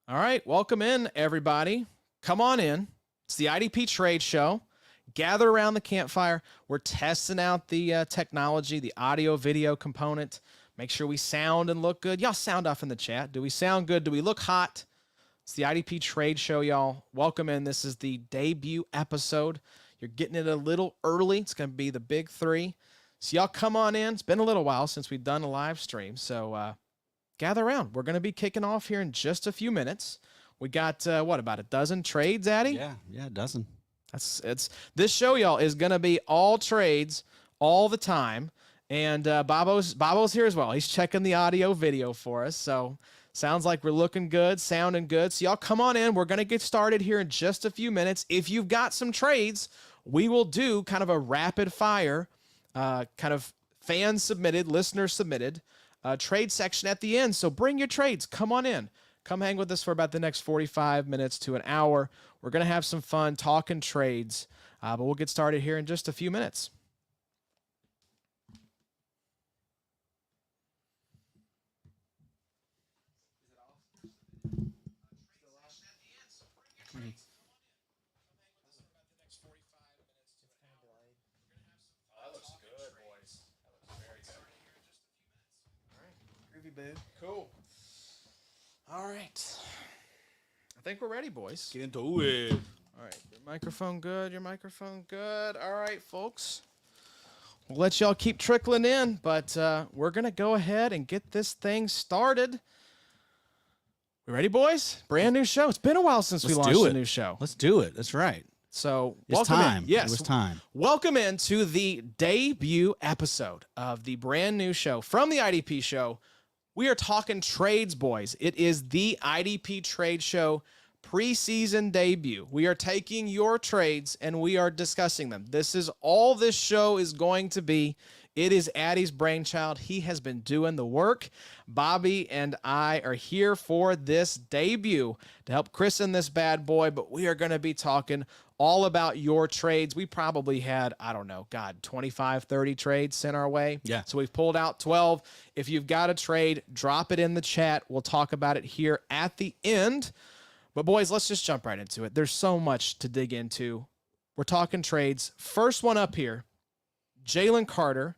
All right, welcome in, everybody. Come on in. It's the IDP Trade Show. Gather around the campfire. We're testing out the technology, the audio-video component. Make sure we sound and look good. Y'all sound off in the chat. Do we sound good? Do we look hot? It's the IDP Trade Show, y'all. Welcome in. This is the debut episode. You're getting it a little early. It's going to be the big three. So y'all come on in. It's been a little while since we've done a live stream, so gather around. We're going to be kicking off here in just a few minutes. We got, about a dozen trades, Addy? Yeah, a dozen. This show, y'all, is going to be all trades all the time. And Bobo's here as well. He's checking the audio video for us. So sounds like we're looking good, sounding good. So y'all come on in. We're going to get started here in just a few minutes. If you've got some trades, we will do kind of a rapid fire, kind of fan submitted, listener submitted trade section at the end. So bring your trades. Come on in. Come hang with us for about the next 45 minutes to an hour. We're going to have some fun talking trades, but we'll get started here in just a few minutes. Cool. All right. I think we're ready, boys. Get into it. All right. Your microphone good. Your microphone good. All right, folks. We'll let y'all keep trickling in, but we're going to go ahead and get this thing started. We ready, boys? Brand new show. It's been a while since we launched a new show. Let's do it. That's right. So it's time. Yes, it was time. Welcome into the debut episode of the brand new show from the IDP Show. We are talking trades, boys. It is the IDP Trade Show preseason debut. We are taking your trades and we are discussing them. This is all this show is going to be. It is Addy's brainchild. He has been doing the work. Bobby and I are here for this debut to help christen this bad boy, but we are going to be talking all about your trades. We probably had, 25, 30 trades sent our way. Yeah. So we've pulled out 12. If you've got a trade, drop it in the chat. We'll talk about it here at the end. But boys, let's just jump right into it. There's so much to dig into. We're talking trades. First one up here, Jalen Carter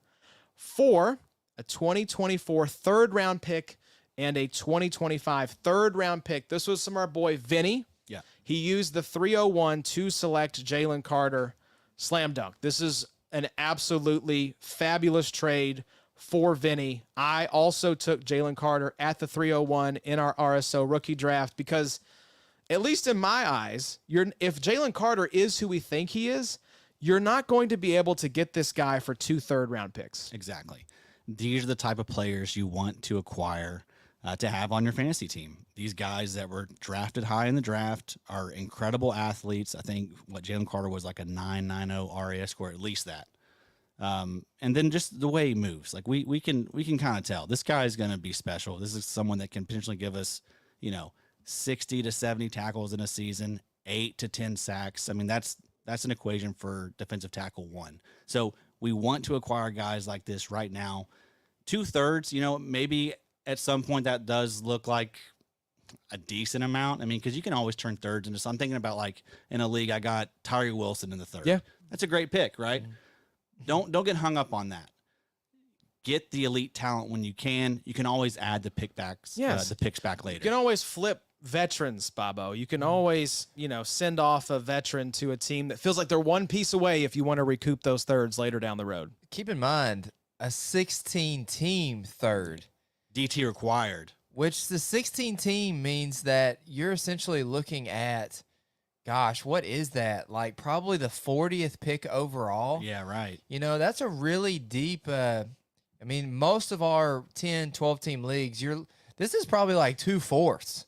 for a 2024 third-round pick and a 2025 third-round pick. This was from our boy Vinny. Yeah. He used the 301 to select Jalen Carter. Slam dunk. This is an absolutely fabulous trade for Vinny. I also took Jalen Carter at the 301 in our RSO rookie draft because, at least in my eyes, if Jalen Carter is who we think he is, you're not going to be able to get this guy for 2 third-round picks. Exactly. These are the type of players you want to acquire to have on your fantasy team. These guys that were drafted high in the draft are incredible athletes. I think Jalen Carter was like a 9.90 RAS score, at least that. And then just the way he moves, like we can kind of tell this guy is going to be special. This is someone that can potentially give us, 60 to 70 tackles in a season, 8 to 10 sacks. I mean, that's an equation for defensive tackle 1. So we want to acquire guys like this right now. 2/3, maybe at some point that does look like a decent amount. I mean, because you can always turn thirds into something. I'm thinking about, like, in a league, I got Tyree Wilson in the third. Yeah. That's a great pick, right? Mm-hmm. Don't get hung up on that. Get the elite talent when you can. You can always add the pickbacks, the picks back later. You can always flip veterans, Bobo. You can always, send off a veteran to a team that feels like they're one piece away if you want to recoup those thirds later down the road. Keep in mind, a 16-team third. DT required. Which the 16-team means that you're essentially looking at, gosh, what is that? Like probably the 40th pick overall. Yeah, right. That's a really deep, most of our 10, 12-team leagues, this is probably like 2/4.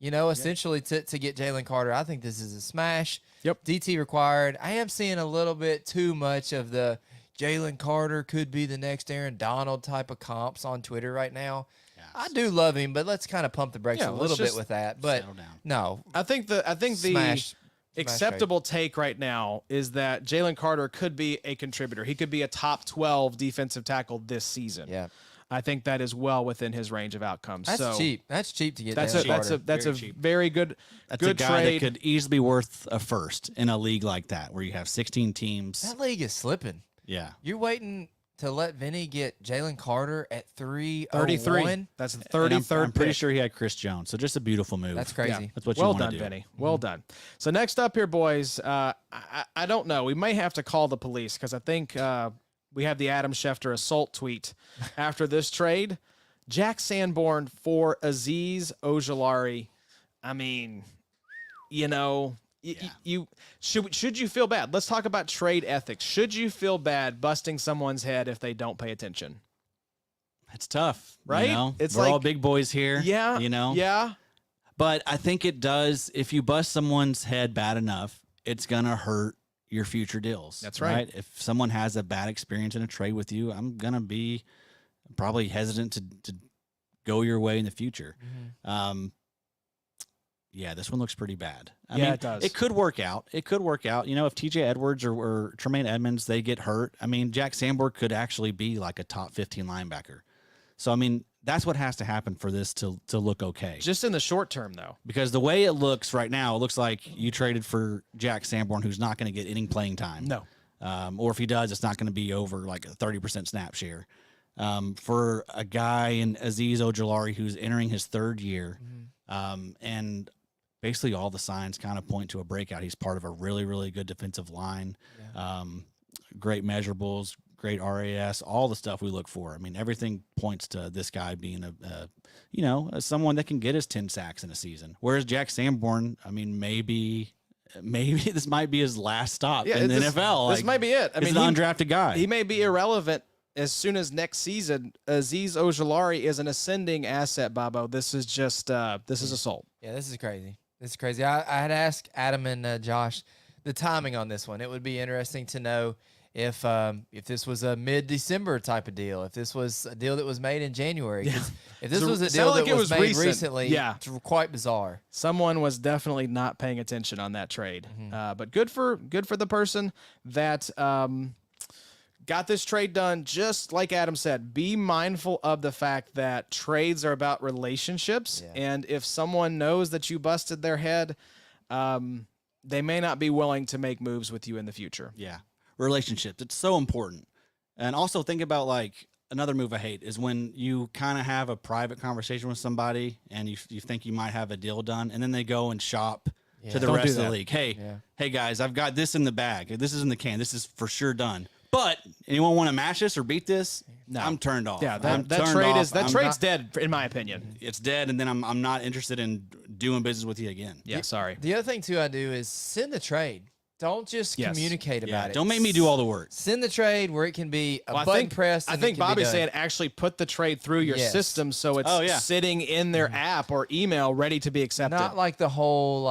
Essentially to get Jalen Carter. I think this is a smash. Yep. DT required. I am seeing a little bit too much of the Jalen Carter could be the next Aaron Donald type of comps on Twitter right now. Yes. I do love him, but let's kind of pump the brakes a little bit with that. But no, I think the acceptable take right now is that Jalen Carter could be a contributor. He could be a top 12 defensive tackle this season. Yeah. I think that is well within his range of outcomes. That's cheap. That's cheap to get. That's a very good. That's good a guy trade. that could easily be worth a first in a league like that, where you have 16 teams. That league is slipping. Yeah, you're waiting to let Vinny get Jalen Carter at 33. That's the 33rd. I'm pretty sure he had Chris Jones. So just a beautiful move. That's crazy. Yeah. That's what you well want to done, do. Vinny. Well done. So next up here, boys. I don't know. We may have to call the police because I think we have the Adam Schefter assault tweet after this trade. Jack Sanborn for Azeez Ojulari. I mean, you should you feel bad? Let's talk about trade ethics. Should you feel bad busting someone's head if they don't pay attention? It's tough, right? We're all big boys here. Yeah, yeah. But I think it does. If you bust someone's head bad enough, it's gonna hurt your future deals. That's right. If someone has a bad experience in a trade with you, I'm gonna be probably hesitant to go your way in the future. Yeah, this one looks pretty bad. I mean, it does. It could work out. If TJ Edwards or Tremaine Edmonds, they get hurt, I mean, Jack Sanborn could actually be like a top 15 linebacker. So, I mean, that's what has to happen for this to look okay. Just in the short term, though. Because the way it looks right now, it looks like you traded for Jack Sanborn, who's not going to get any playing time. No. Or if he does, it's not going to be over like a 30% snap share. For a guy in Azeez Ojulari who's entering his third year, and basically all the signs kind of point to a breakout. He's part of a really, really good defensive line, great measurables, great RAS, all the stuff we look for. I mean, everything points to this guy being someone that can get his 10 sacks in a season. Whereas Jack Sanborn, I mean, maybe this might be his last stop in the NFL. This might be it. I mean, an undrafted guy. He may be irrelevant as soon as next season. Azeez Ojulari is an ascending asset, Bobo. This is just this is assault. Yeah, this is crazy. This is crazy. I had asked Adam and Josh the timing on this one. It would be interesting to know if this was a mid-December type of deal, if this was a deal that was made in January. Yeah. If this was a deal that was made recently, it's quite bizarre. Someone was definitely not paying attention on that trade. But good for the person that got this trade done. Just like Adam said, be mindful of the fact that trades are about relationships. And if someone knows that you busted their head, they may not be willing to make moves with you in the future. Yeah. Relationships. It's so important. And also think about like another move I hate is when you kind of have a private conversation with somebody and you think you might have a deal done and then they go and shop to the rest of the league. Hey guys, I've got this in the bag. This is in the can. This is for sure done. But anyone want to match this or beat this? No. I'm turned off. Yeah, that trade's dead in my opinion. It's dead, and then I'm not interested in doing business with you again. Yeah, sorry. The other thing too I do is send the trade. Don't just communicate about it. Don't make me do all the work. Send the trade where it can be a button press. I think Bobby's saying actually put the trade through your system so it's sitting in their app or email ready to be accepted. Not like the whole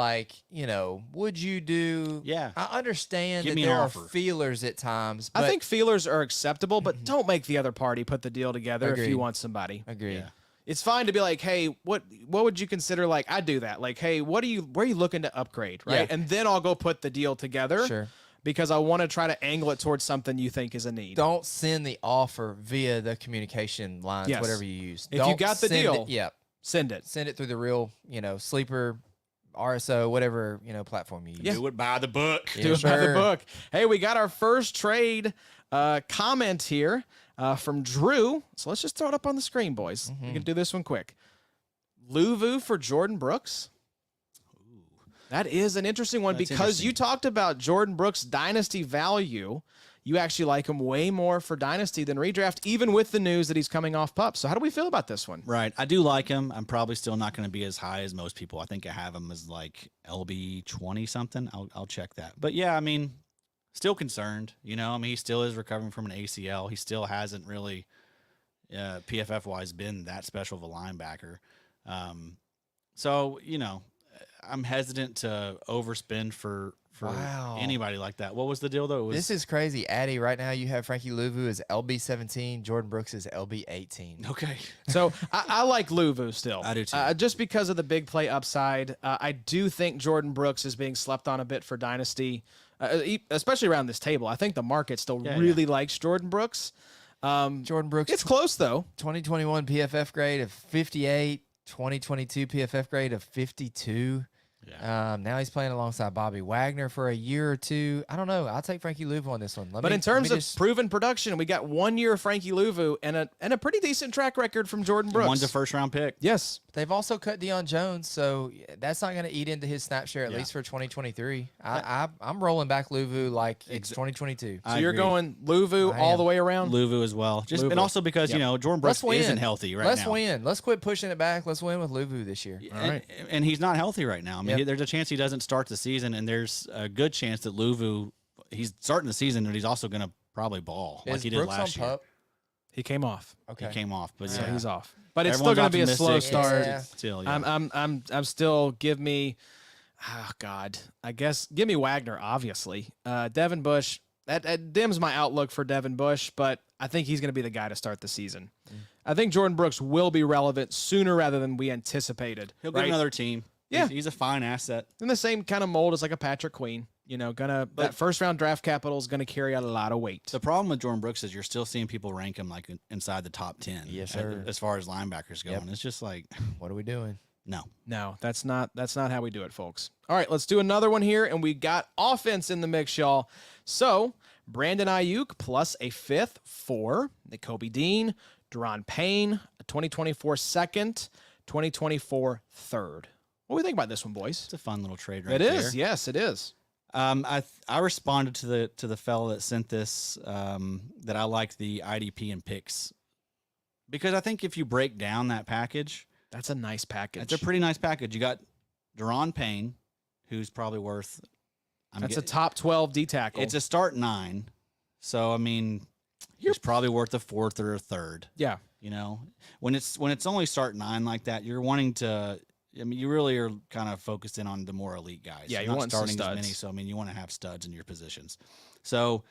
would you do? Yeah. I understand that there are feelers at times. But I think feelers are acceptable, but don't make the other party put the deal together if you want somebody. Agreed. Yeah. It's fine to be like, hey, what would you consider? Like, I do that. Like, hey, where are you looking to upgrade, right? Yeah. And then I'll go put the deal together. Sure. Because I want to try to angle it towards something you think is a need. Don't send the offer via the communication lines, whatever you use. If you got the deal, send it. Send it through the real, Sleeper, RSO, whatever, platform you use. Yeah. Do it by the book. Do it by the book. Hey, we got our first trade comment here. From Drew. So let's just throw it up on the screen, boys. We can do this one quick. Luvu for Jordan Brooks. Ooh. That is an interesting one because you talked about Jordan Brooks' dynasty value. You actually like him way more for dynasty than redraft, even with the news that he's coming off PUP. So how do we feel about this one? Right. I do like him. I'm probably still not going to be as high as most people. I think I have him as like LB 20 something. I'll check that. But yeah, I mean, still concerned, he still is recovering from an ACL. He still hasn't really, PFF wise, been that special of a linebacker. So, I'm hesitant to overspend for anybody like that. What was the deal though? This is crazy. Addy, right now you have Frankie Luvu as LB 17, Jordan Brooks is LB 18. Okay. So I like Luvu still. I do too. Just because of the big play upside. I do think Jordan Brooks is being slept on a bit for dynasty. Especially around this table. I think the market still really likes Jordan Brooks. Jordan Brooks. It's close though. 2021 PFF grade of 58. 2022 PFF grade of 52. Yeah. Now he's playing alongside Bobby Wagner for a year or two. I don't know. I'll take Frankie Louvu on this one. But in terms of proven production, we got 1 year of Frankie Louvu and a pretty decent track record from Jordan Brooks. One's a first-round pick. Yes. They've also cut Deion Jones, so that's not going to eat into his snap share, at least for 2023. I'm rolling back Louvu like it's 2022. So you're going Louvu all the way around? Louvu as well. And also because, Jordan Brooks isn't healthy right now. Let's win. Let's quit pushing it back. Let's win with Louvu this year. All right. And he's not healthy right now. I mean, there's a chance he doesn't start the season, and there's a good chance that Louvu, he's starting the season, and he's also going to probably ball like he did last year. Pup? He came off. Okay. He came off, but so he's off. But it's still going to be a slow start. Yeah. Still, I'm still give me, I guess give me Wagner. Obviously, Devin Bush. That dims my outlook for Devin Bush, but I think he's going to be the guy to start the season. I think Jordan Brooks will be relevant sooner rather than we anticipated. He'll get another team. Yeah, he's a fine asset. In the same kind of mold as like a Patrick Queen. That first round draft capital is gonna carry out a lot of weight. The problem with Jordan Brooks is you're still seeing people rank him like inside the top 10. Yes, sir. As far as linebackers go, and it's just like, what are we doing? No, that's not how we do it, folks. All right, let's do another one here, and we got offense in the mix, y'all. So Brandon Alyuk plus a 5th for Nakobe Dean, Daron Payne, a 2024 second, 2024 third. What do we think about this one, boys? It's a fun little trade right there. It is. there. Yes, it is. I responded to the fella that sent this that I like the IDP and picks because I think if you break down that package, that's a nice package. It's a pretty nice package. You got Daron Payne, who's probably worth. That's a top 12 D tackle. It's a start 9, so I mean, he's probably worth a 4th or a 3rd. Yeah, when it's only start 9 like that, you're wanting to. I mean, you really are kind of focused in on the more elite guys. Yeah, you're not starting as many, so I mean, you want to have studs in your positions. So,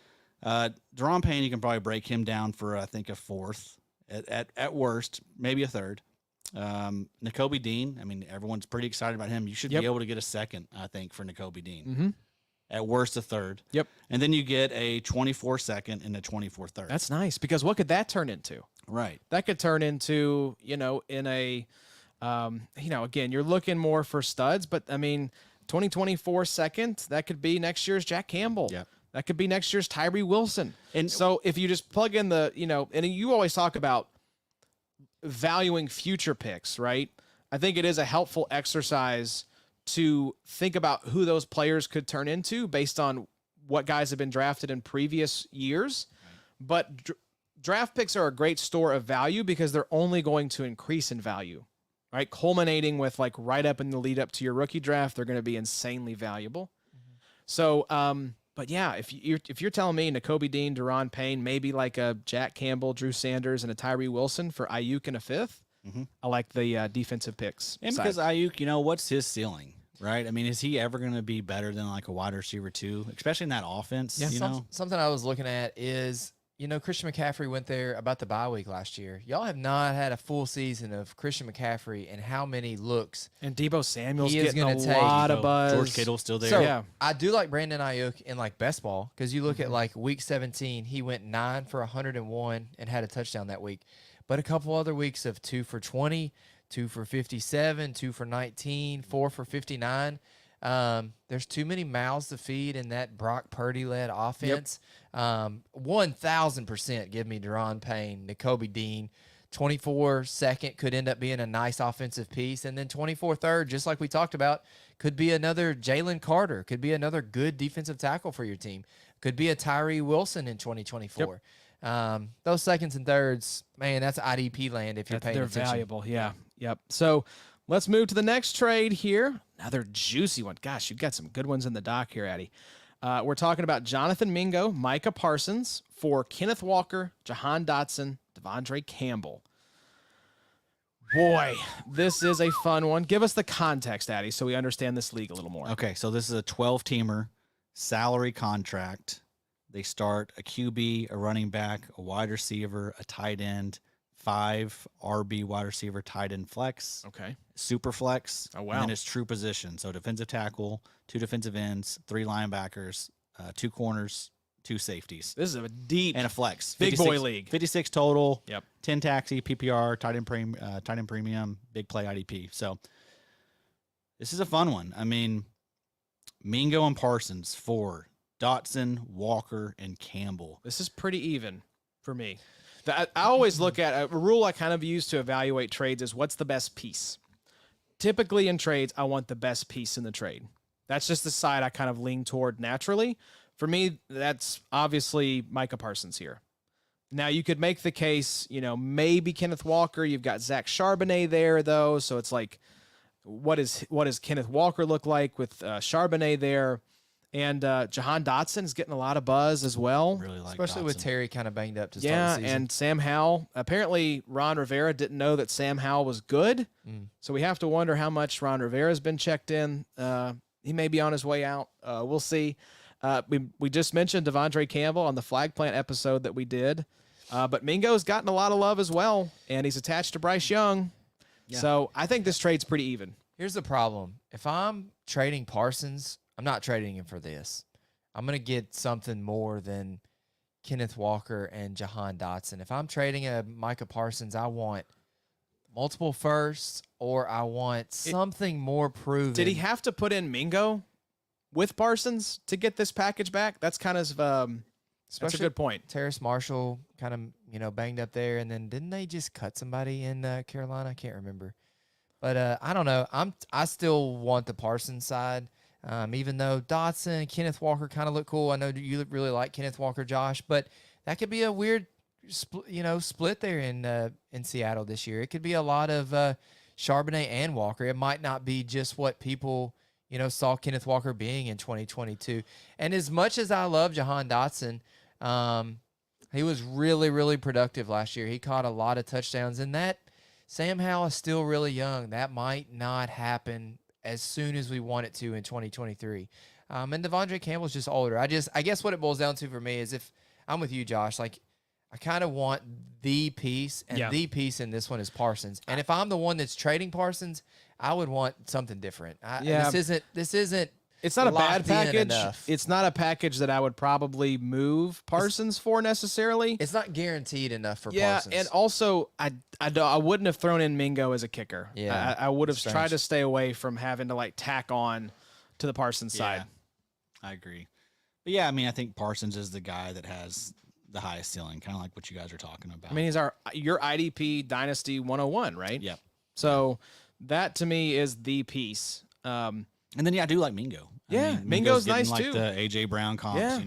Daron Payne, you can probably break him down for I think a 4th, at worst, maybe a 3rd. Nakobe Dean, I mean, everyone's pretty excited about him. You should be able to get a 2nd, I think, for Nakobe Dean. Mm-hmm. At worst, a 3rd. Yep. And then you get a 24 second and a 24 third. That's nice because what could that turn into? Right. That could turn into in a. Again, you're looking more for studs, but I mean, 2024 second, that could be next year's Jack Campbell. Yeah. That could be next year's Tyree Wilson. And so if you just plug in and you always talk about valuing future picks, right? I think it is a helpful exercise to think about who those players could turn into based on what guys have been drafted in previous years. Right. But draft picks are a great store of value because they're only going to increase in value. Right, culminating with like right up in the lead up to your rookie draft, they're going to be insanely valuable. Mm-hmm. So, but yeah, if you're telling me Nakobe Dean, Daron Payne, maybe like a Jack Campbell, Drew Sanders, and a Tyree Wilson for Alyuk in a 5th, I like the defensive picks. And because Alyuk, what's his ceiling, right? I mean, is he ever going to be better than like a wide receiver 2, especially in that offense? Yeah, something I was looking at is. Christian McCaffrey went there about the bye week last year. Y'all have not had a full season of Christian McCaffrey and how many looks. And Deebo Samuel's getting a lot of buzz. George Kittle's still there. So, yeah. I do like Brandon Alyuk in like best ball because you look at like week 17, he went 9 for 101 and had a touchdown that week. But a couple other weeks of 2 for 20, 2 for 57, 2 for 19, 4 for 59. There's too many mouths to feed in that Brock Purdy-led offense. 1,000% give me Daron Payne, Nakobe Dean. 24 second could end up being a nice offensive piece. And then 24 third, just like we talked about, could be another Jalen Carter, could be another good defensive tackle for your team. Could be a Tyree Wilson in 2024. Those seconds and thirds, man, that's IDP land if you're paying attention. They're valuable, yeah. Yep. So let's move to the next trade here. Another juicy one. Gosh, you've got some good ones in the dock here, Addy. We're talking about Jonathan Mingo, Micah Parsons for Kenneth Walker, Jahan Dotson, Devondre Campbell. Boy, this is a fun one. Give us the context, Addy, so we understand this league a little more. Okay, so this is a 12-teamer salary contract. They start a QB, a running back, a wide receiver, a tight end, 5 RB wide receiver, tight end flex. Okay. Super flex. Oh, wow. And then it's true position. So defensive tackle, 2 defensive ends, 3 linebackers, 2 corners, 2 safeties. This is a deep and a flex. big boy league. 56 total. Yep. 10 taxi, PPR, tight end premium, big play IDP. So this is a fun one. I mean, Mingo and Parsons for Dotson, Walker, and Campbell. This is pretty even for me. I always look at a rule I kind of use to evaluate trades is what's the best piece. Typically in trades, I want the best piece in the trade. That's just the side I kind of lean toward naturally. For me, that's obviously Micah Parsons here. Now, you could make the case, maybe Kenneth Walker. You've got Zach Charbonnet there, though. So it's like, what does Kenneth Walker look like with Charbonnet there? And Jahan Dotson is getting a lot of buzz as well. Really like especially Dotson. with Terry kind of banged up to start the season. And Sam Howell. Apparently, Ron Rivera didn't know that Sam Howell was good. So we have to wonder how much Ron Rivera's been checked in. He may be on his way out. We'll see. We just mentioned Devondre Campbell on the Flag Plant episode that we did. But Mingo's gotten a lot of love as well, and he's attached to Bryce Young. Yeah. So I think this trade's pretty even. Here's the problem. If I'm trading Parsons, I'm not trading him for this. I'm going to get something more than Kenneth Walker and Jahan Dotson. If I'm trading a Micah Parsons, I want multiple firsts or I want something more proven. Did he have to put in Mingo with Parsons to get this package back? That's kind of that's a good point. Terrace Marshall kind of banged up there, and then didn't they just cut somebody in Carolina? I can't remember. But I don't know. I still want the Parsons side. Even though Dotson and Kenneth Walker kind of look cool. I know you really like Kenneth Walker, Josh, but that could be a weird, split there in Seattle this year. It could be a lot of Charbonnet and Walker. It might not be just what people, saw Kenneth Walker being in 2022. And as much as I love Jahan Dotson, he was really, really productive last year. He caught a lot of touchdowns, and that Sam Howell is still really young. That might not happen as soon as we want it to in 2023. And Devondre Campbell's just older. I guess what it boils down to for me is if I'm with you, Josh, like I kind of want the piece, and the piece in this one is Parsons. And if I'm the one that's trading Parsons, I would want something different. This isn't. It's not a bad package. It's not a package that I would probably move Parsons for necessarily. It's not guaranteed enough for Parsons. Yeah, and also I wouldn't have thrown in Mingo as a kicker. Yeah, I would have tried to stay away from having to tack on to the Parsons side. I agree. But yeah, I mean, I think Parsons is the guy that has the highest ceiling, kind of like what you guys are talking about. I mean, he's your IDP Dynasty 101, right? Yep. So that to me is the piece. And then, I do like Mingo. Yeah, Mingo's nice like too. The A.J. Brown comps,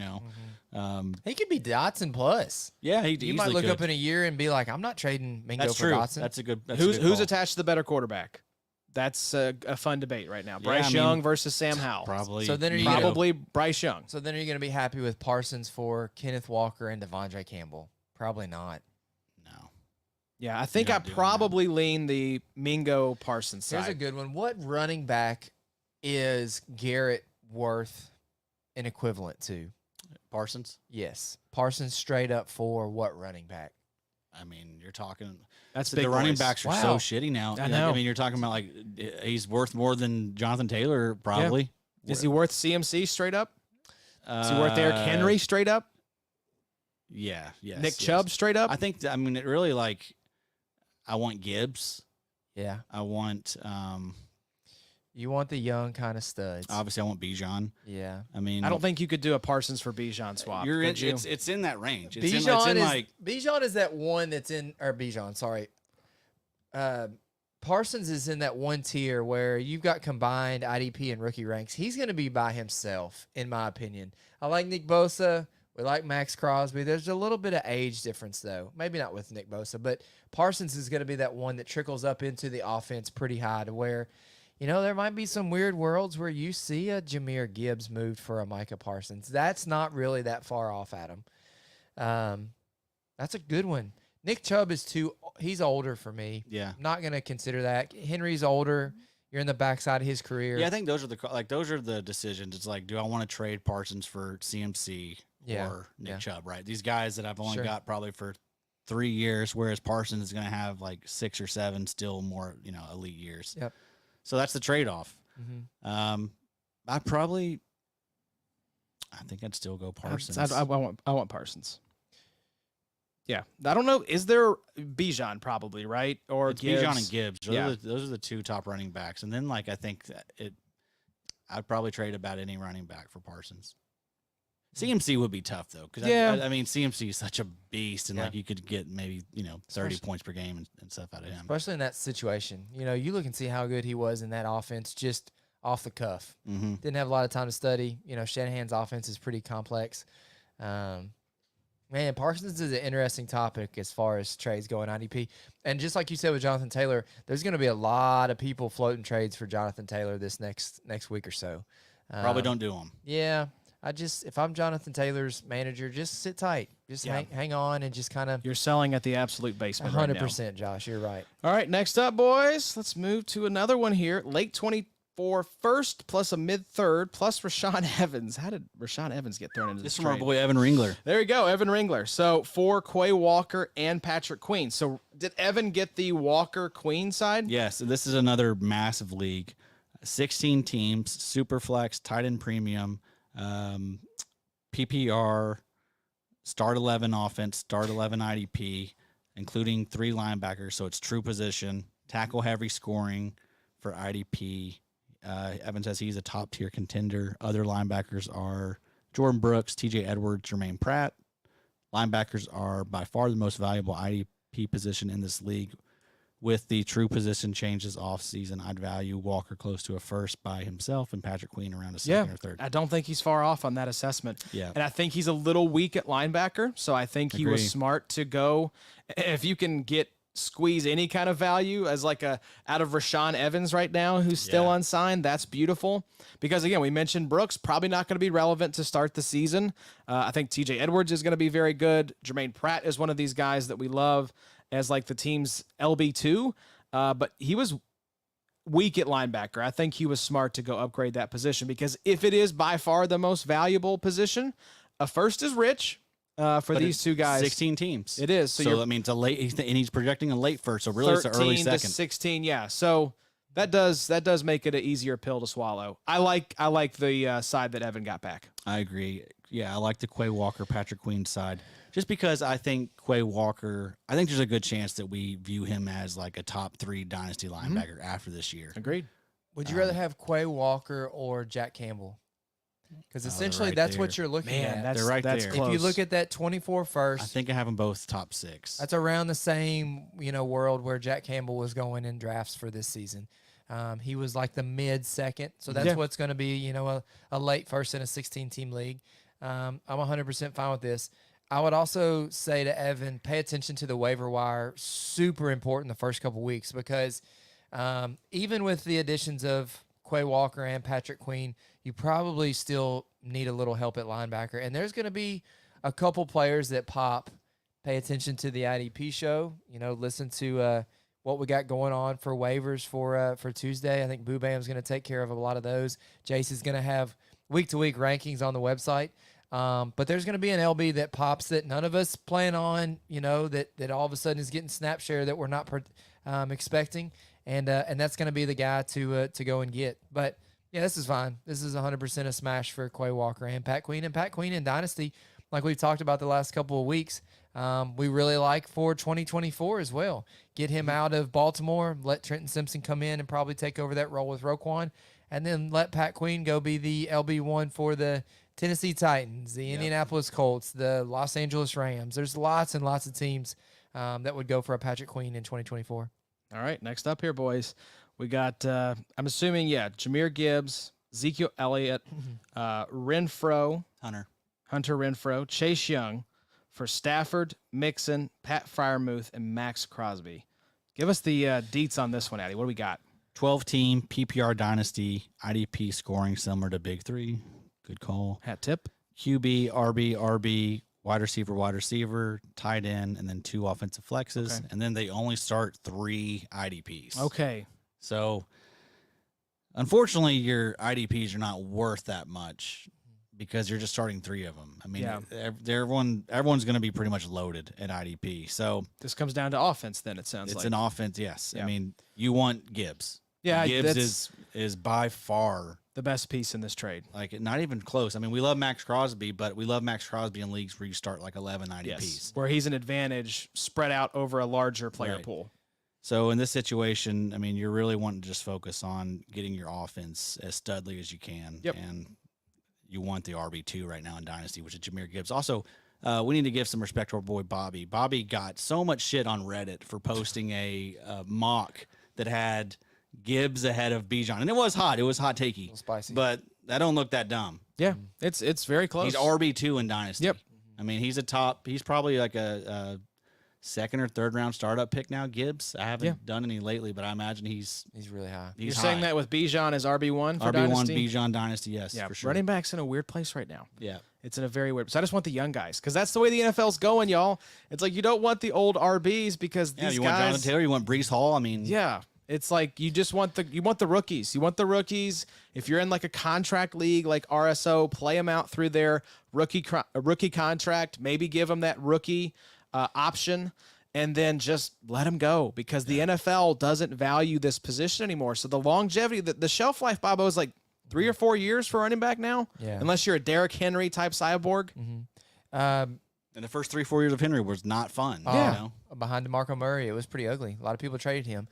He could be Dotson plus. Yeah, you might look up in a year and be like, I'm not trading Mingo for Dotson. That's a good. Who's attached to the better quarterback? That's a fun debate right now. Bryce Young versus Sam Howell. Probably. So then probably Bryce Young. So then are you going to be happy with Parsons for Kenneth Walker and Devondre Campbell? Probably not. No. Yeah, I think I probably lean the Mingo Parsons side. Here's a good one. What running back is Garrett worth an equivalent to? Parsons? Yes. Parsons straight up for what running back? I mean, you're talking. That's the running backs are so shitty now. I know. I mean, you're talking about he's worth more than Jonathan Taylor probably. Yeah. Is he worth CMC straight up? Is he worth Eric Henry straight up? Yeah. Yes. Nick Chubb straight up? I think. I mean, it really I want Gibbs. Yeah. I want. You want the young kind of studs. Obviously, I want Bijan. Yeah. I mean, I don't think you could do a Parsons for Bijan swap. It's in that range. Bijan is that one that's in, or Bijan, sorry. Parsons is in that one tier where you've got combined IDP and rookie ranks. He's going to be by himself, in my opinion. I like Nick Bosa. We like Maxx Crosby. There's a little bit of age difference, though. Maybe not with Nick Bosa, but Parsons is going to be that one that trickles up into the offense pretty high to where, there might be some weird worlds where you see a Jahmyr Gibbs moved for a Micah Parsons. That's not really that far off, Adam. That's a good one. Nick Chubb he's older for me. Yeah. I'm not going to consider that. Henry's older. You're in the backside of his career. Yeah, I think those are the decisions. It's like, do I want to trade Parsons for CMC or Nick Chubb, right? These guys that I've only got probably for 3 years, whereas Parsons is going to have 6 or 7 still more, elite years. Yep. So that's the trade-off. Mm-hmm. I think I'd still go Parsons. I want Parsons. Yeah, I don't know. Is there Bijan probably, right? Or it's Gibbs? Bijan and Gibbs. Yeah. Those are the two top running backs. And then, like, I think I'd probably trade about any running back for Parsons. CMC would be tough, though, because, I mean, CMC is such a beast, and, like, you could get maybe, 30 points per game and stuff out of him. Especially in that situation. You look and see how good he was in that offense just off the cuff. Mm-hmm. Didn't have a lot of time to study. Shanahan's offense is pretty complex. Man, Parsons is an interesting topic as far as trades go in IDP. And just like you said with Jonathan Taylor, there's going to be a lot of people floating trades for Jonathan Taylor this next week or so. Probably don't do them. Yeah. If I'm Jonathan Taylor's manager, just sit tight. Just hang on and just kind of. You're selling at the absolute basement 100%, Josh. You're right. All right, next up, boys. Let's move to another one here. Late 24 first plus a mid-third plus Rashaan Evans. How did Rashaan Evans get thrown into this from our trade? boy Evan Ringler. There you go, Evan Ringler. So for Quay Walker and Patrick Queen. So did Evan get the Walker-Queen side? Yes, this is another massive league. 16 teams, super flex, tight end premium, PPR, start 11 offense, start 11 IDP, including 3 linebackers. So it's true position, tackle heavy scoring for IDP. Evan says he's a top tier contender. Other linebackers are Jordan Brooks, TJ Edwards, Jermaine Pratt. Linebackers are by far the most valuable IDP position in this league. With the true position changes off season, I'd value Walker close to a first by himself and Patrick Queen around a second or third. I don't think he's far off on that assessment. Yeah. And I think he's a little weak at linebacker, so I think he was smart to go. If you can squeeze any kind of value as like out of Rashaan Evans right now, who's still unsigned, that's beautiful. Because again, we mentioned Brooks, probably not going to be relevant to start the season. I think TJ Edwards is going to be very good. Jermaine Pratt is one of these guys that we love as like the team's LB2, but he was weak at linebacker. I think he was smart to go upgrade that position because if it is by far the most valuable position, a first is rich these two guys. 16 teams. It is. So that means and he's projecting a late first, so really it's an early second. 16, yeah. So that does make it an easier pill to swallow. I like the side that Evan got back. I agree. Yeah, I like the Quay Walker, Patrick Queen side. Just because I think Quay Walker, I think there's a good chance that we view him as like a top 3 dynasty linebacker after this year. Agreed. Would you rather have Quay Walker or Jack Campbell? Because essentially that's what you're looking at. They're right there. Close. If you look at that 24 first, I think I have them both top 6. That's around the same world where Jack Campbell was going in drafts for this season. He was like the mid second, so that's what's going to be a late first in a 16-team league. I'm 100% fine with this. I would also say to Evan, pay attention to the waiver wire. Super important the first couple weeks because even with the additions of Quay Walker and Patrick Queen, you probably still need a little help at linebacker. And there's going to be a couple players that pop. Pay attention to the IDP show. Listen to what we got going on for waivers for Tuesday. I think Boo Bam's going to take care of a lot of those. Jace is going to have week-to-week rankings on the website. But there's going to be an LB that pops that none of us plan on, that all of a sudden is getting snap share that we're not expecting. And that's going to be the guy to go and get. But, yeah, this is fine. This is 100% a smash for Quay Walker and Pat Queen. And Pat Queen in Dynasty, like we've talked about the last couple of weeks, we really like for 2024 as well. Get him out of Baltimore, let Trenton Simpson come in and probably take over that role with Roquan, and then let Pat Queen go be the LB1 for the Tennessee Titans, the Indianapolis Colts, the Los Angeles Rams. There's lots and lots of teams that would go for a Patrick Queen in 2024. All right, next up here, boys. We got, I'm assuming, Jahmyr Gibbs, Ezekiel Elliott, Renfrow, Hunter Renfrow, Chase Young for Stafford, Mixon, Pat Freirmuth, and Maxx Crosby. Give us the deets on this one, Addy. What do we got? 12-team PPR Dynasty, IDP scoring similar to Big 3. Good call. Hat tip. QB, RB, wide receiver, tight end, and then 2 offensive flexes. Okay. And then they only start 3 IDPs. Okay. So, unfortunately, your IDPs are not worth that much because you're just starting 3 of them. I mean, everyone's going to be pretty much loaded at IDP. So this comes down to offense then, it sounds like. It's an offense, yes. Yeah. I mean, you want Gibbs. Yeah, Gibbs is by far the best piece in this trade. Like, not even close. I mean, we love Maxx Crosby, but we love Maxx Crosby in leagues where you start like 11 IDPs. Where he's an advantage spread out over a larger player pool. So in this situation, I mean, you're really wanting to just focus on getting your offense as studly as you can. Yep. And you want the RB2 right now in Dynasty, which is Jahmyr Gibbs. Also, we need to give some respect to our boy Bobby. Bobby got so much shit on Reddit for posting a mock that had Gibbs ahead of Bijan. And it was hot. It was hot takey. Spicy. But that don't look that dumb. Yeah, it's very close. He's RB2 in Dynasty. Yep. I mean, he's probably like a second or third round startup pick now, Gibbs. I haven't done any lately, but I imagine he's really high. You're saying that with Bijan as RB1 for RB1 Dynasty? Bijan Dynasty, yes, Yeah, for sure. running back's in a weird place right now. Yeah. It's in a very weird. So I just want the young guys because that's the way the NFL's going, y'all. It's like you don't want the old RBs because these you guys. want Jonathan Taylor, you want Breece Hall. I mean, yeah, it's like you just want the rookies. You want the rookies. If you're in like a contract league like RSO, play them out through their rookie contract. Maybe give them that rookie option. And then just let them go because the NFL doesn't value this position anymore. So the longevity, the shelf life, Bobo, is like 3 or 4 years for running back now. Yeah. Unless you're a Derrick Henry type cyborg. and the first 3-4 years of Henry was not fun. Yeah. You know? Behind DeMarco Murray, it was pretty ugly. A lot of people traded him.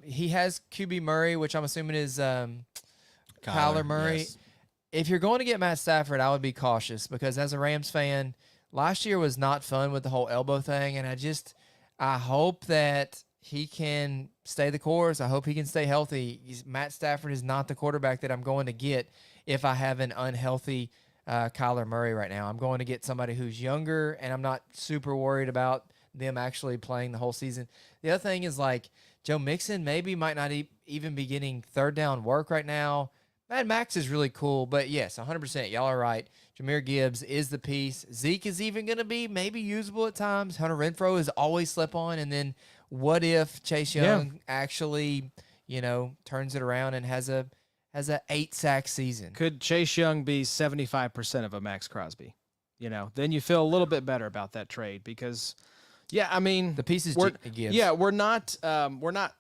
He has QB Murray, which I'm assuming is Kyler Murray. yes. If you're going to get Matt Stafford, I would be cautious because as a Rams fan, last year was not fun with the whole elbow thing, and I hope that he can stay the course. I hope he can stay healthy. Matt Stafford is not the quarterback that I'm going to get if I have an unhealthy Kyler Murray right now. I'm going to get somebody who's younger, and I'm not super worried about them actually playing the whole season. The other thing is, like, Joe Mixon maybe might not even be getting third down work right now. Maxx is really cool, but yes, 100%. Y'all are right. Jahmyr Gibbs is the piece. Zeke is even going to be maybe usable at times. Hunter Renfrow is always slip on. And then what if Chase Young actually, turns it around and has a 8-sack season? Could Chase Young be 75% of a Maxx Crosby? Then you feel a little bit better about that trade because, I mean, the pieces Gibbs. Yeah, we're not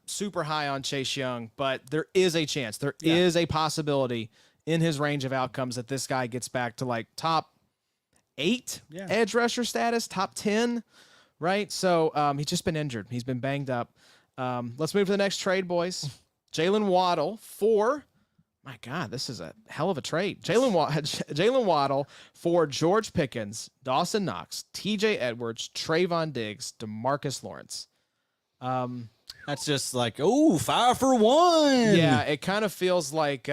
super high on Chase Young, but there is a chance. There is a possibility in his range of outcomes that this guy gets back to like top 8 edge rusher status, top 10, right? So he's just been injured. He's been banged up. Let's move to the next trade, boys. Jalen Waddle for, my God, this is a hell of a trade. Jalen Waddle for George Pickens, Dawson Knox, TJ Edwards, Trayvon Diggs, DeMarcus Lawrence. That's just like, 5 for 1. Yeah, it kind of feels like,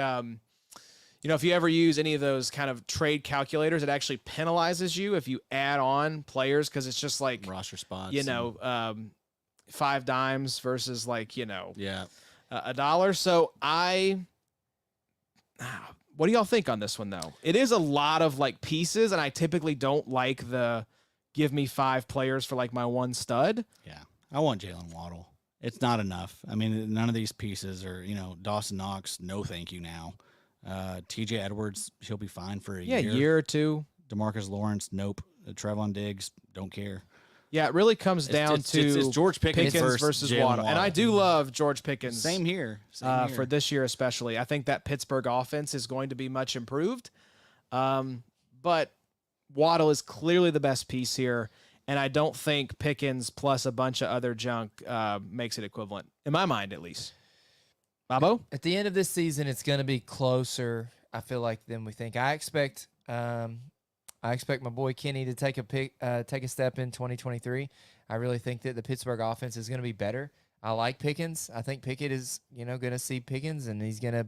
if you ever use any of those kind of trade calculators, it actually penalizes you if you add on players because it's just like roster spots. 5 dimes versus like, Yeah. $1. So what do y'all think on this one though? It is a lot of like pieces, and I typically don't like the give me 5 players for like my one stud. Yeah. I want Jalen Waddle. It's not enough. I mean, none of these pieces are, Dawson Knox, no thank you now. TJ Edwards, he'll be fine for a year or two. DeMarcus Lawrence, nope. Trevon Diggs, don't care. Yeah, it really comes down to it's George Pickens versus Waddle. And I do love George Pickens. Same here. For this year especially. I think that Pittsburgh offense is going to be much improved. But Waddle is clearly the best piece here, and I don't think Pickens plus a bunch of other junk makes it equivalent, in my mind at least. Babo? At the end of this season, it's going to be closer, I feel like, than we think. I expect my boy Kenny to take a step in 2023. I really think that the Pittsburgh offense is going to be better. I like Pickens. I think Pickett is, going to see Pickens, and he's going to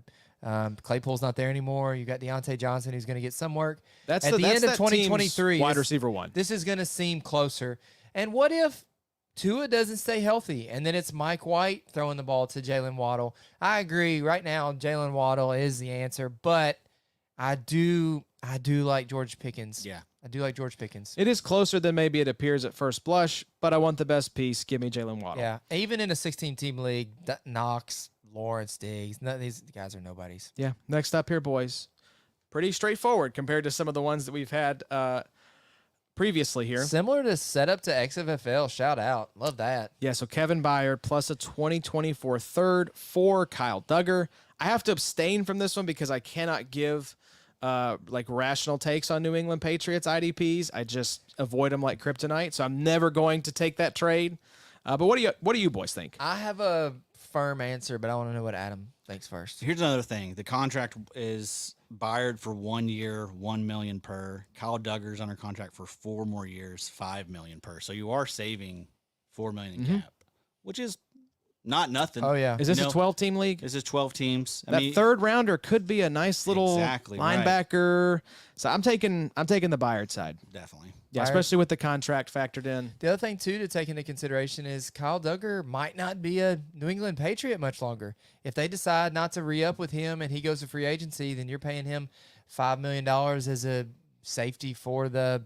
Claypool's not there anymore. You got Deontay Johnson who's going to get some work. At the end of 2023, wide receiver 1. This is going to seem closer. And what if Tua doesn't stay healthy, and then it's Mike White throwing the ball to Jalen Waddle? I agree. Right now, Jalen Waddle is the answer, but I do like George Pickens. Yeah. I do like George Pickens. It is closer than maybe it appears at first blush, but I want the best piece. Give me Jalen Waddle. Yeah. Even in a 16-team league, Knox, Lawrence, Diggs, none of these guys are nobodies. Yeah. Next up here, boys. Pretty straightforward compared to some of the ones that we've had previously here. Similar to setup to XFFL. Shout out. Love that. Yeah, so Kevin Byard plus a 2024 third for Kyle Duggar. I have to abstain from this one because I cannot give like rational takes on New England Patriots IDPs. I just avoid them like kryptonite. So I'm never going to take that trade. But what do you boys think? I have a firm answer, but I want to know what Adam thinks first. Here's another thing. The contract is Byard for 1 year, $1 million per. Kyle Duggar's under contract for 4 more years, $5 million per. So you are saving $4 million in cap, which is not nothing. Oh yeah. Is this a 12-team league? This is 12 teams. That third rounder could be a nice little linebacker. Right. So I'm taking the Byard side. Definitely. Yeah, especially with the contract factored in. The other thing, too, to take into consideration is Kyle Duggar might not be a New England Patriot much longer. If they decide not to re-up with him and he goes to free agency, then you're paying him $5 million as a safety for the,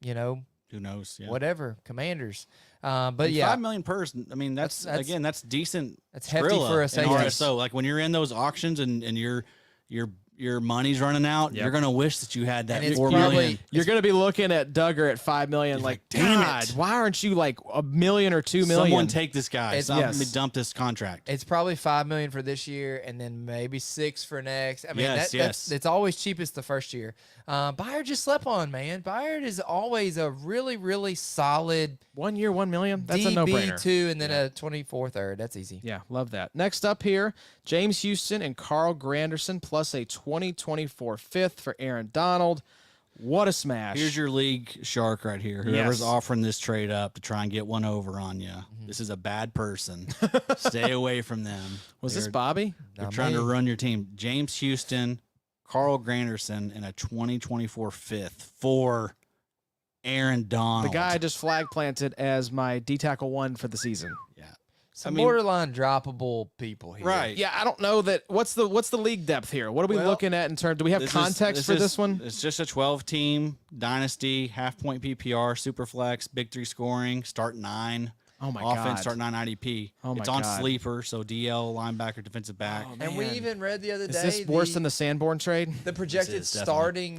who knows, whatever, Commanders. But yeah, $5 million per. I mean, that's decent. That's hefty for a safety. RSO. Like when you're in those auctions and your money's running out, you're gonna wish that you had that $4 million. You're gonna be looking at Duggar at $5 million, like, damn it, why aren't you like $1 million or $2 million? Someone take this guy. Let me dump this contract. It's probably $5 million for this year, and then maybe $6 million for next. I mean, yes. it's always cheapest the first year. Byard just slept on, man. Byard is always a really, really solid 1 year, $1 million. That's DB a no-brainer. 2 and then a 24 third. That's easy. Yeah, love that. Next up here, James Houston and Carl Granderson plus a 2024 fifth for Aaron Donald. What a smash. Here's your league shark right here. Whoever's offering this trade up to try and get one over on you. This is a bad person. Stay away from them. Was this Bobby? They're trying to run your team. James Houston, Carl Granderson, and a 2024 fifth for Aaron Donald. The guy I just flag planted as my D-tackle 1 for the season. Yeah. Some borderline droppable people here. Right. Yeah, I don't know that. What's the league depth here? What are we looking at in terms? Do we have context for this one? It's just a 12-team dynasty, half-point PPR, super flex, big 3 scoring, start 9. Oh my Offense, God. start 9 IDP. Oh my It's on God. sleeper, so DL, linebacker, defensive back. Oh, And we man. even read the other day. Is this worse than the Sanborn trade? the projected This is, starting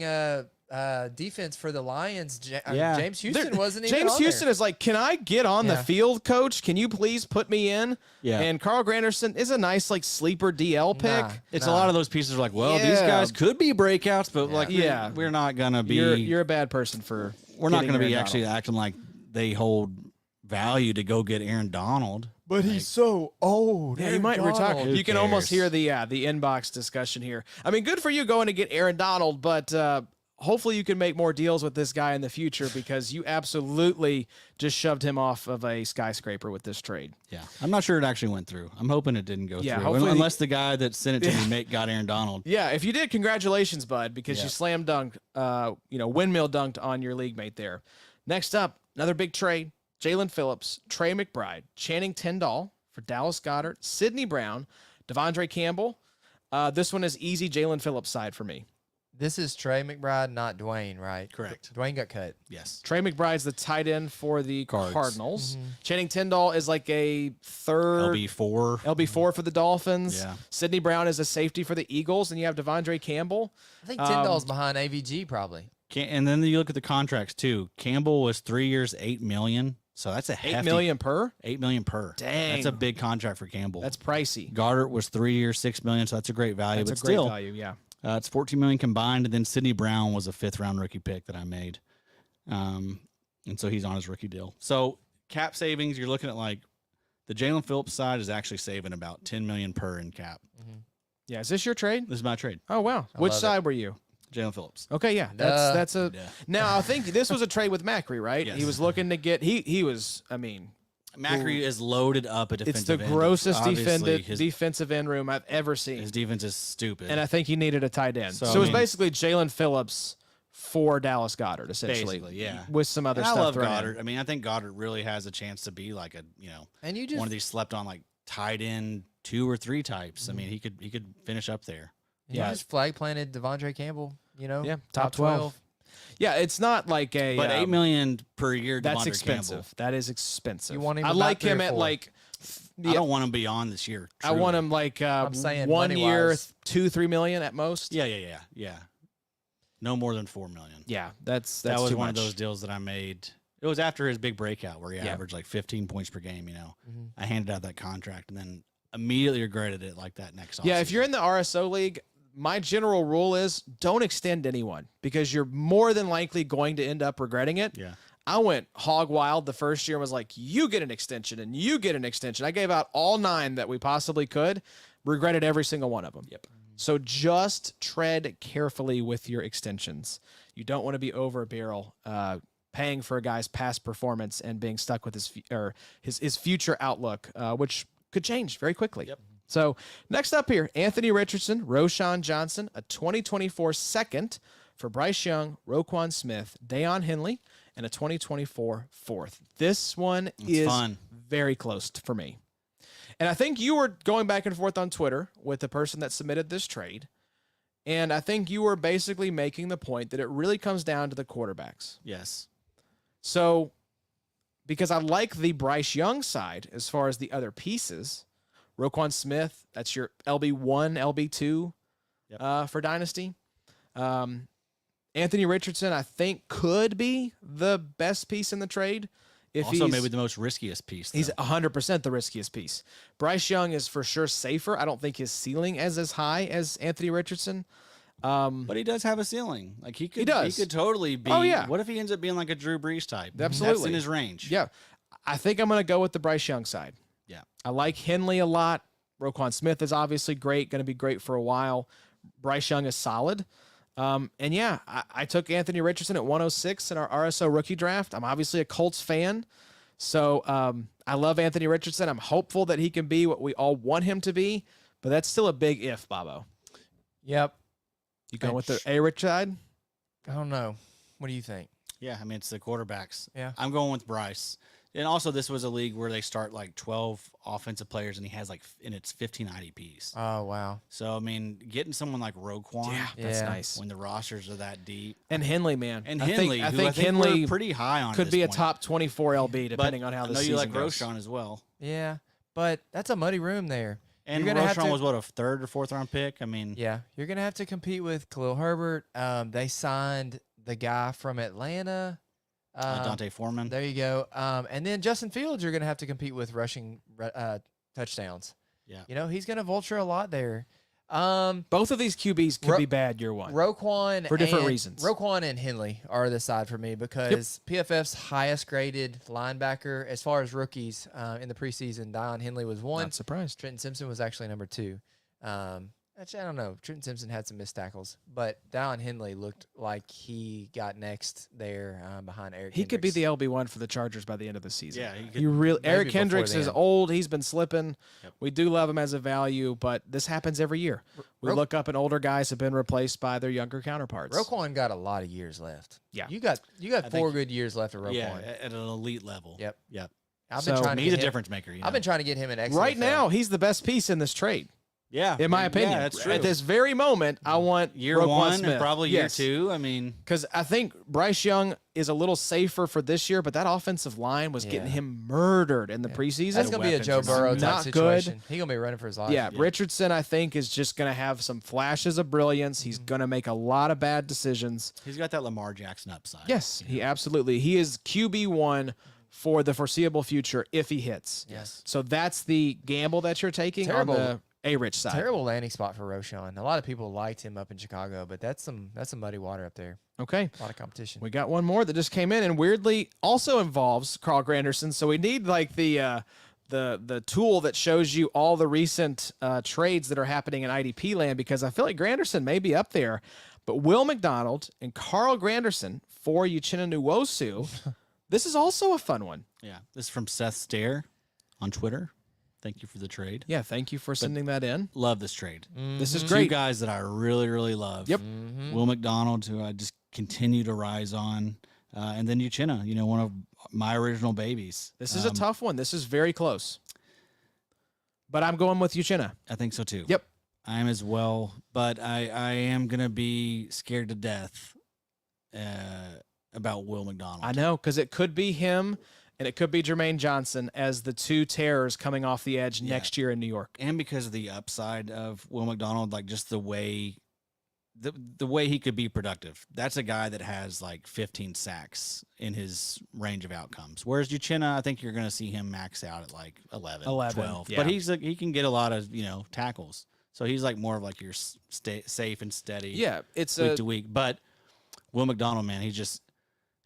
defense for the Lions? James Houston wasn't even James on Houston there. is like, can I get on the field, coach? Can you please put me in? Yeah. And Carl Granderson is a nice like sleeper DL pick. Nah. It's a lot of those pieces are like, well, these Yeah. guys could be breakouts, but like, Yeah. we're not gonna be. You're a bad person for. we're not getting gonna be Aaron actually Donald. acting like they hold value to go get Aaron Donald. But he's so old. Yeah, he might retire. Who You can almost cares? hear the inbox discussion here. I mean, good for you going to get Aaron Donald, but hopefully you can make more deals with this guy in the future because you absolutely just shoved him off of a skyscraper with this trade. Yeah, I'm not sure it actually went through. I'm hoping it didn't go Yeah, through, hopefully unless the guy that sent it to me got Aaron Donald. Yeah, if you did, congratulations, bud, because Yeah. you slam dunked, windmill dunked on your league mate there. Next up, another big trade. Jalen Phillips, Trey McBride, Channing Tindall for Dallas Goedert, Sidney Brown, Devondre Campbell. This one is easy Jalen Phillips side for me. This is Trey McBride, not Dwayne, right? Correct. Dwayne got cut. Yes. Trey McBride's the tight end for the Cards. Cardinals. Channing Tindall is like a third LB4. LB4 for the Dolphins. Yeah. Sidney Brown is a safety for the Eagles, and you have Devondre Campbell. I think Tyndall's behind AVG probably. And then you look at the contracts too. Campbell was 3 years, $8 million. So that's a hefty $8 million per. $8 million per. Dang. That's a big contract for Campbell. That's pricey. Goddard was 3 years, $6 million. So that's a great value. That's but a great still, value. Yeah. it's $14 million combined. And then Sidney Brown was a 5th-round rookie pick that I made, and so he's on his rookie deal. So cap savings, you're looking at like the Jalen Phillips side is actually saving about $10 million per in cap. Yeah. Is this your trade? This is my trade. Oh wow. Which love side were you? Jalen Phillips. Okay, yeah, that's a. Yeah. Now I think this was a trade with Mcbride, right? Yes. He was looking to get. He was. I mean, Mcbride is loaded up at defensive it's the end. grossest Obviously, defensive end room I've ever seen, his defense is stupid. and I think he needed a tight end. So, So, I it was mean- basically Jalen Phillips for Dallas Goedert, essentially. Basically, yeah. With some other And I stuff love thrown in. Goddard. I mean, I think Goddard really has a chance to be like a And you just one of these slept on like tight end 2 or 3 types. I mean, he could finish up there. you just flag planted Devondre Campbell, Yeah, top 12. Yeah, it's not like a. But $8 million per year. That's Devondre expensive. Campbell. That is expensive. You want him I about like 3 or him at 4. like. I don't want him beyond this year. I want him like I'm saying 1 year, money-wise. 2-3 million at most. Yeah. No more than $4 million. Yeah, that's That was too one much. of those deals that I made. It was after his big breakout where he Yeah. averaged like 15 points per game. I handed out that contract, and then immediately regretted it like that next offseason. Yeah, if you're in the RSO league, my general rule is don't extend anyone because you're more than likely going to end up regretting it. Yeah. I went hog wild the first year and was like, you get an extension and you get an extension. I gave out all 9 that we possibly could, regretted every single one of them. Yep. So just tread carefully with your extensions. You don't want to be over a barrel paying for a guy's past performance and being stuck with his future outlook, which could change very quickly. Yep. So next up here, Anthony Richardson, Roschon Johnson, a 2024 second for Bryce Young, Roquan Smith, Deion Henley, and a 2024 fourth. This one is fun. Very close for me. And I think you were going back and forth on Twitter with the person that submitted this trade. And I think you were basically making the point that it really comes down to the quarterbacks. Yes. So, because I like the Bryce Young side as far as the other pieces, Roquan Smith, that's your LB1, LB2 for Dynasty. Anthony Richardson, I think, could be the best piece in the trade. If Also, maybe the most riskiest piece. Though. He's 100% the riskiest piece. Bryce Young is for sure safer. I don't think his ceiling is as high as Anthony Richardson. But he does have a ceiling. Like he could totally be. Oh, yeah. What if he ends up being like a Drew Brees type? Absolutely. That's in his range. Yeah. I think I'm going to go with the Bryce Young side. Yeah. I like Henley a lot. Roquan Smith is obviously great, going to be great for a while. Bryce Young is solid. And yeah, I took Anthony Richardson at 106 in our RSO rookie draft. I'm obviously a Colts fan. So I love Anthony Richardson. I'm hopeful that he can be what we all want him to be, but that's still a big if, Bobo. Yep. You going with the A-Rich side? I don't know. What do you think? Yeah, I mean, it's the quarterbacks. Yeah. I'm going with Bryce. And also, this was a league where they start like 12 offensive players, and he has and it's 15 IDPs. Oh, wow. So, I mean, getting someone like Roquan, That's nice. when the rosters are that deep. And Henley, man. And I Henley, think, who I think Henley we're pretty high on. could be point. a top 24 LB, depending on how I the know season you like goes. Roschon as well. Yeah, but that's a muddy room there. And You're gonna have Roschon to- was, what, a 3rd or 4th round pick? I mean, Yeah, you're going to have to compete with Khalil Herbert. They signed the guy from Atlanta. Dante Foreman. There you go. And then Justin Fields, you're going to have to compete with rushing touchdowns. Yeah. You know, he's going to vulture a lot there. Both of these QBs could be bad year one. Roquan For different and- reasons. Roquan and Henley are the side for me because PFF's highest graded linebacker as far as rookies in the preseason, Deion Henley was 1. Not surprised. Trenton Simpson was actually number 2. Actually, I don't know. Trenton Simpson had some missed tackles, but Deion Henley looked like he got next there behind Eric. He could be Kendricks. the LB1 for the Chargers by the end of the season. Yeah, he could. You really maybe Eric before Kendricks is then. old. He's been slipping. Yep. We do love him as a value, but this happens every year. We Ro- look up and older guys have been replaced by their younger counterparts. Roquan got a lot of years left. Yeah. you got I 4 think- good years left at Roquan. Yeah, at an elite level. Yep. Yep. I've been So, trying to He's a get him, difference maker. You know? I've been trying to get him in XFL. Right now, he's the best piece in this trade, yeah, in my opinion. Yeah, that's true. At this very moment, I want year Roquan 1 Smith. and probably Yes. year 2. I mean, Because I think Bryce Young is a little safer for this year, but that offensive line was getting Yeah. him murdered in the preseason. That's gonna be a weapons Joe are Burrow type not situation. good. He's gonna be running for his life. Yeah, Richardson, I think, is just going to have some flashes of brilliance. He's going to make a lot of bad decisions. he's got that Lamar Jackson upside. Yes, he absolutely. He is QB1 for the foreseeable future if he hits. Yes. So that's the gamble that you're taking Terrible. on the A-Rich side. Terrible landing spot for Roschon. A lot of people liked him up in Chicago, but that's some muddy water up there. Okay. A lot of competition. We got one more that just came in and weirdly also involves Carl Granderson. So we need like the tool that shows you all the recent trades that are happening in IDP land, because I feel like Granderson may be up there. But Will McDonald and Carl Granderson for Uchenna Nwosu. This is also a fun one. Yeah. This is from Seth Stare on Twitter. Thank you for the trade. Yeah, thank you for sending that in. Love this trade. This is Two great. guys that I really, really love. Yep. Will McDonald, who I just continue to rise on, and then Uchenna, one of my original babies. This is a tough one. This is very close. But I'm going with Uchenna. I think so too. Yep. I am as well, but I am gonna be scared to death about Will McDonald. I know, because it could be him and it could be Jermaine Johnson as the two terrors coming off the edge next year in New York. And because of the upside of Will McDonald, like just the way the way he could be productive. That's a guy that has like 15 sacks in his range of outcomes. Whereas Uchenna, I think you're going to see him max out at like 11 12. Yeah. But he can get a lot of, tackles. So he's like more of like your safe and steady. Yeah, it's week to week. But Will McDonald, man, he just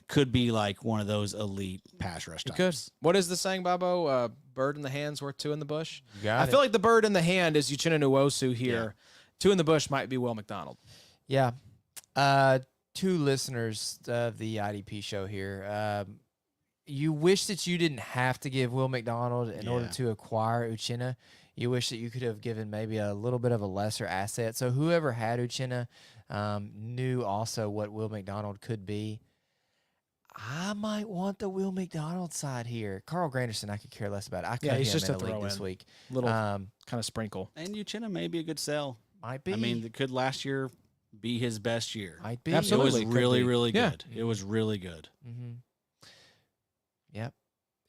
could be like one of those elite pass rush types. Could. What is the saying, Bobo? Bird in the hand's worth two in the bush. I feel like the bird in the hand is Uchenna Nwosu here. Yeah. Two in the bush might be Will McDonald. Yeah. Two listeners of the IDP show here. You wish that you didn't have to give Will McDonald in order to acquire Uchenna. You wish that you could have given maybe a little bit of a lesser asset. So whoever had Uchenna knew also what Will McDonald could be. I might want the Will McDonald side here. Carl Granderson, I could care less about. I cut he's him just in a the league throw this in. week. Little kind of sprinkle. And Uchenna may be a good sell. Might be. I mean, it could last year be his best year. Might be. Absolutely. It was really, really Yeah. good. It was really good. Mm-hmm. Yep.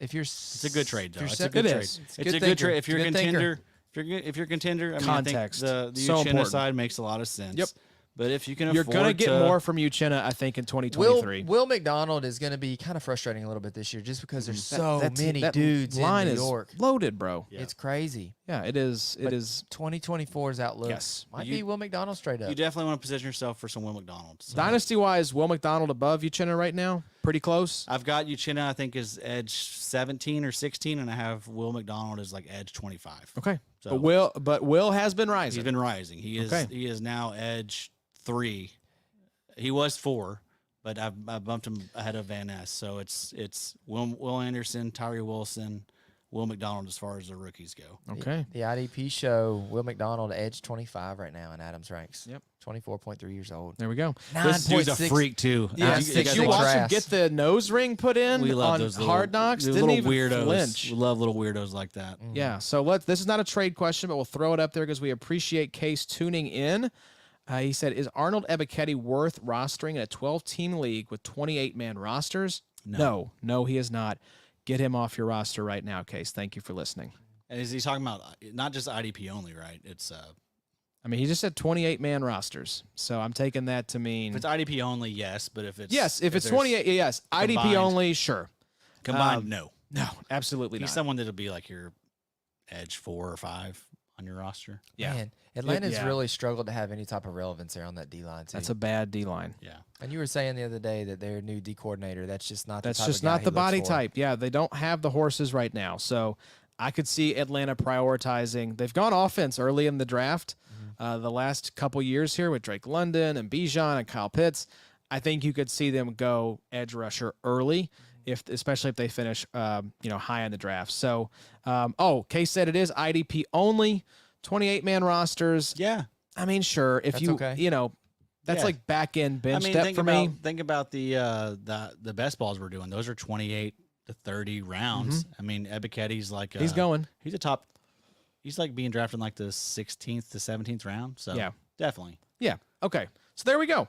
It's a good trade, though. It's a It good is. trade. It's a good trade. If you're a Good thinker. contender, if you're a contender, I mean, Context. I think the So Uchenna important. side makes a lot of sense. Yep. But if you can You're afford going to get to, more from Uchenna, I think, in 2023. Will McDonald is going to be kind of frustrating a little bit this year just because there's so That many that dudes line in New is York. loaded, bro. Yeah. It's crazy. Yeah, it is. It But is. 2024's outlook Yes. might be Will McDonald straight up. you definitely want to position yourself for some Will McDonald. So Dynasty-wise, Will McDonald above Uchenna right now? Pretty close? I've got Uchenna, I think, is edge 17 or 16, and I have Will McDonald as like edge 25. Okay. So But Will has been rising. he's been rising. He is now edge 3. He was 4, but I bumped him ahead of Van Ness. So it's Will Anderson, Tyree Wilson, Will McDonald as far as the rookies go. Okay. The IDP show, Will McDonald edge 25 right now in Adams ranks. Yep. 24.3 years old. There we go. This dude's a 9.6 freak, too. Yeah, Did did you watch him get the nose ring put in We love on those Hard Knocks? those Didn't little even weirdos. flinch. We love little weirdos like that. Yeah, so this is not a trade question, but we'll throw it up there because we appreciate Case tuning in. He said, is Arnold Ebiketie worth rostering in a 12-team league with 28-man rosters? No, he is not. Get him off your roster right now, Case. Thank you for listening. And is he talking about not just IDP only, right? It's I mean, he just said 28-man rosters, so I'm taking that to mean if it's IDP only, yes, but if it's if it's 28, yes, IDP combined- only, sure. combined, no. No, absolutely He's not. someone that'll be like your edge 4 or 5 on your roster. Yeah. Man, Atlanta's Yeah. really struggled to have any type of relevance there on that D-line, too. That's a bad D-line. Yeah. And you were saying the other day that their new D coordinator, that's just not the That's type just of guy not he the looks body for. type. Yeah, they don't have the horses right now. So I could see Atlanta prioritizing. They've gone offense early in the draft the last couple years here with Drake London and Bijan and Kyle Pitts. I think you could see them go edge rusher early, especially if they finish high in the draft. So, Case said it is IDP only, 28-man rosters. Yeah. I mean, sure, if That's you okay. that's Yeah. like back end bench I mean, depth for me. think about the best balls we're doing. Those are 28 to 30 rounds. I mean, Ebiketie's like He's going. He's a top. He's like being drafted in like the 16th to 17th round. So Yeah. definitely. Yeah. Okay. So there we go.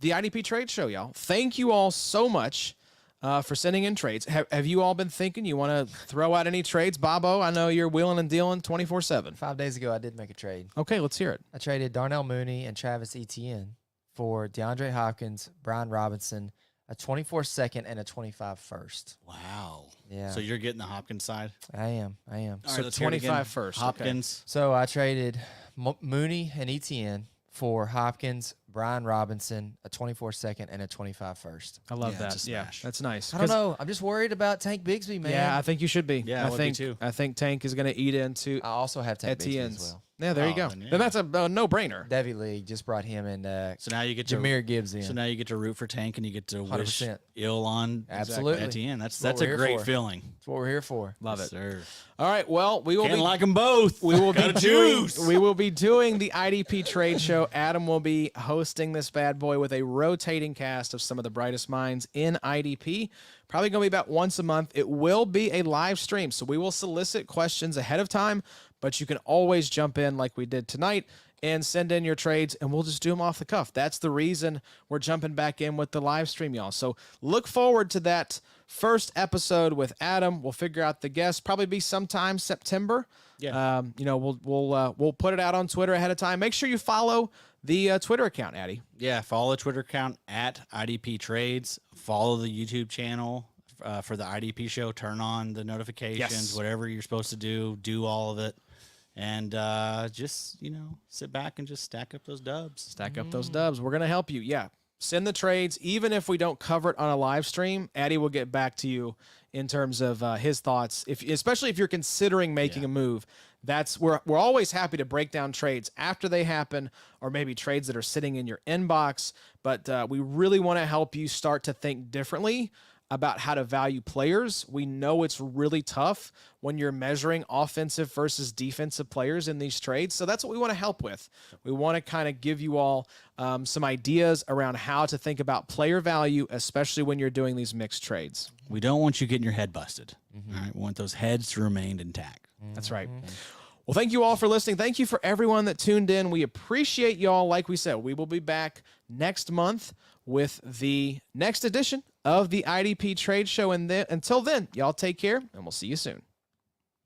The IDP Trade Show, y'all. Thank you all so much for sending in trades. Have you all been thinking you want to throw out any trades? Bobo, I know you're wheeling and dealing 24/7. 5 days ago, I did make a trade. Okay, let's hear it. I traded Darnell Mooney and Travis Etienne for DeAndre Hopkins, Brian Robinson, a 24 second, and a 25 first. Wow. Yeah. So you're getting the Hopkins side. I am. All right, So let's hear it again. 25 first. Okay. Hopkins. So I traded Mooney and Etienne for Hopkins, Brian Robinson, a 24 second, and a 25 first. I love Yeah, it's that. a Yeah, smash. that's nice. I don't 'Cause- know. I'm just worried about Tank Bigsby, man. Yeah, I think you should be. Yeah, I I would be think too. I think Tank is going to eat into I also have Tank Bigsby Etienne's. as well. Yeah, there you Oh, go. then yeah. Then that's a no-brainer. Devy League just brought him and So now you get to Jameer Gibbs in. So now you get to root for Tank and you get to wish 100%. ill on Absolutely. Etienne. That's what a we're here great for. feeling. That's what we're here for. Love Yes, it. sir. All right. Well, we will Can't be like them both. We will be Gotta doing, choose. we will be doing the IDP Trade Show. Adam will be hosting this bad boy with a rotating cast of some of the brightest minds in IDP. Probably going to be about once a month. It will be a live stream, so we will solicit questions ahead of time, but you can always jump in like we did tonight and send in your trades, and we'll just do them off the cuff. That's the reason we're jumping back in with the live stream, y'all. So look forward to that first episode with Adam. We'll figure out the guest. Probably be sometime September. Yeah. We'll put it out on Twitter ahead of time. Make sure you follow the Twitter account, Addy. Yeah, follow the Twitter account at IDP Trades. Follow the YouTube channel for the IDP show. Turn on the notifications, whatever you're supposed to do all of it. And just, sit back and just stack up those dubs. Stack up those dubs. We're going to help you. Yeah. Send the trades. Even if we don't cover it on a live stream, Addy will get back to you in terms of his thoughts. Especially if you're considering making a move. We're always happy to break down trades after they happen, or maybe trades that are sitting in your inbox. But we really want to help you start to think differently about how to value players. We know it's really tough when you're measuring offensive versus defensive players in these trades. So that's what we want to help with. We want to kind of give you all some ideas around how to think about player value, especially when you're doing these mixed trades. We don't want you getting your head busted. All right? We want those heads to remain intact. That's right. Well, thank you all for listening. Thank you for everyone that tuned in. We appreciate y'all. Like we said, we will be back next month with the next edition of the IDP Trade Show. And until then, y'all take care, and we'll see you soon.